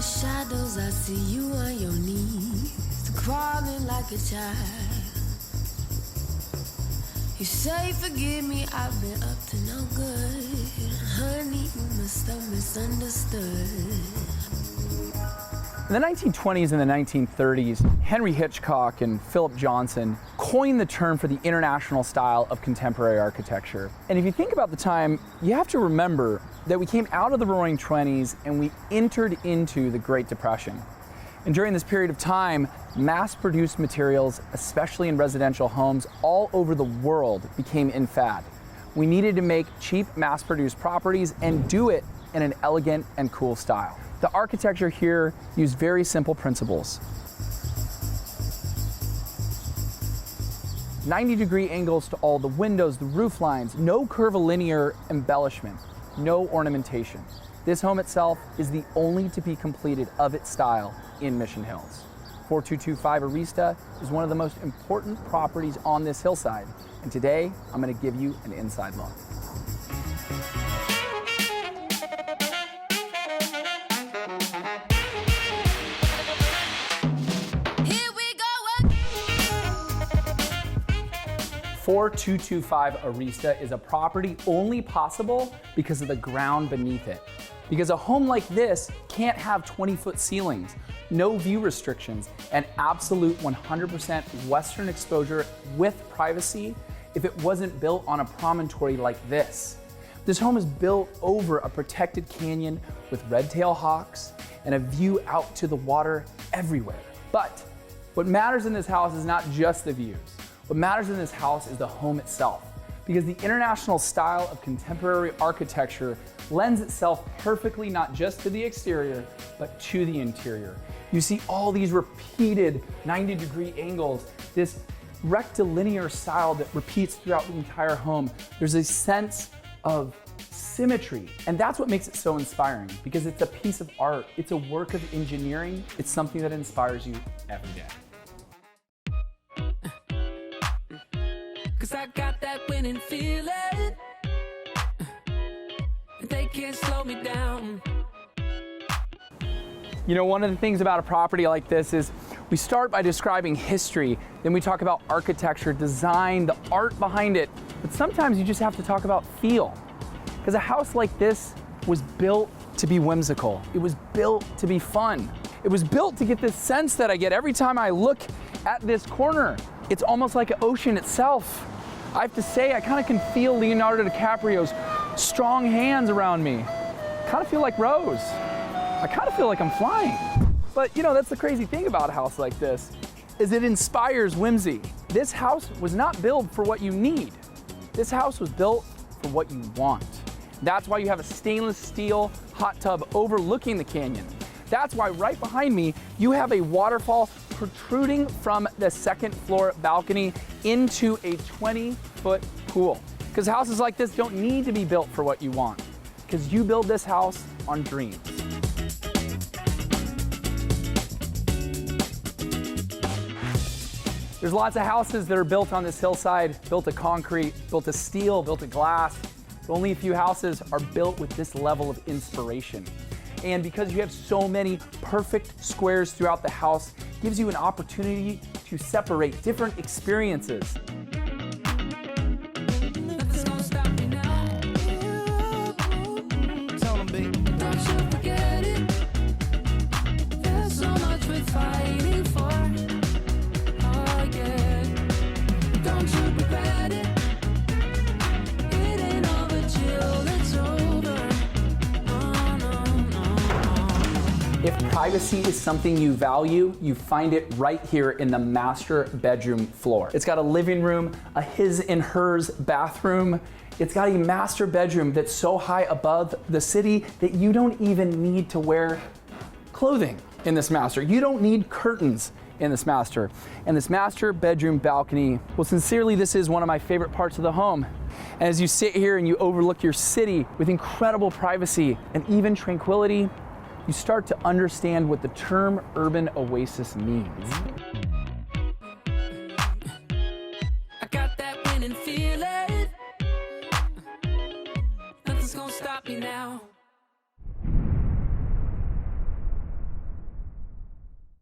the shadows, I see you on your knees, crawling like a child. You say forgive me, I've been up to no good. Honey, you must have misunderstood. In the 1920s and the 1930s, Henry Hitchcock and Philip Johnson coined the term for the international style of contemporary architecture. And if you think about the time, you have to remember that we came out of the Roaring '20s and we entered into the Great Depression. And during this period of time, mass-produced materials, especially in residential homes all over the world, became in fad. We needed to make cheap, mass-produced properties and do it in an elegant and cool style. The architecture here used very simple principles. 90-degree angles to all the windows, the roof lines, no curvilinear embellishment, no ornamentation. This home itself is the only to be completed of its style in Mission Hills. 4225 Arista is one of the most important properties on this hillside, and today I'm going to give you an inside look. Here we go again. 4225 Arista is a property only possible because of the ground beneath it. Because a home like this can't have 20-foot ceilings, no view restrictions, and absolute 100% western exposure with privacy if it wasn't built on a promontory like this. This home is built over a protected canyon with red-tailed hawks and a view out to the water everywhere. But what matters in this house is not just the views. What matters in this house is the home itself, because the international style of contemporary architecture lends itself perfectly not just to the exterior, but to the interior. You see all these repeated 90-degree angles, this rectilinear style that repeats throughout the entire home. There's a sense of symmetry, and that's what makes it so inspiring, because it's a piece of art, it's a work of engineering, it's something that inspires you every day. 'Cause I got that winning feeling. They can't slow me down. You know, one of the things about a property like this is we start by describing history, then we talk about architecture, design, the art behind it, but sometimes you just have to talk about feel. Because a house like this was built to be whimsical. It was built to be fun. It was built to get this sense that I get every time I look at this corner. It's almost like an ocean itself. I have to say, I kind of can feel Leonardo DiCaprio's strong hands around me. Kind of feel like Rose. I kind of feel like I'm flying. But you know, that's the crazy thing about a house like this, is it inspires whimsy. This house was not built for what you need. This house was built for what you want. That's why you have a stainless steel hot tub overlooking the canyon. That's why right behind me, you have a waterfall protruding from the second floor balcony into a 20-foot pool. Because houses like this don't need to be built for what you want, because you build this house on dreams. There's lots of houses that are built on this hillside, built of concrete, built of steel, built of glass. But only a few houses are built with this level of inspiration. And because you have so many perfect squares throughout the house, it gives you an opportunity to separate different experiences. Nothing's gonna stop me now. Tell them, baby. Don't you forget it. There's so much we're fighting for. Oh yeah. Don't you regret it. It ain't over till it's over. If privacy is something you value, you find it right here in the master bedroom floor. It's got a living room, a his and hers bathroom. It's got a master bedroom that's so high above the city that you don't even need to wear clothing in this master. You don't need curtains in this master. And this master bedroom balcony, well, sincerely, this is one of my favorite parts of the home. And as you sit here and you overlook your city with incredible privacy and even tranquility, you start to understand what the term urban oasis means. I got that winning feeling. Nothing's gonna stop me now.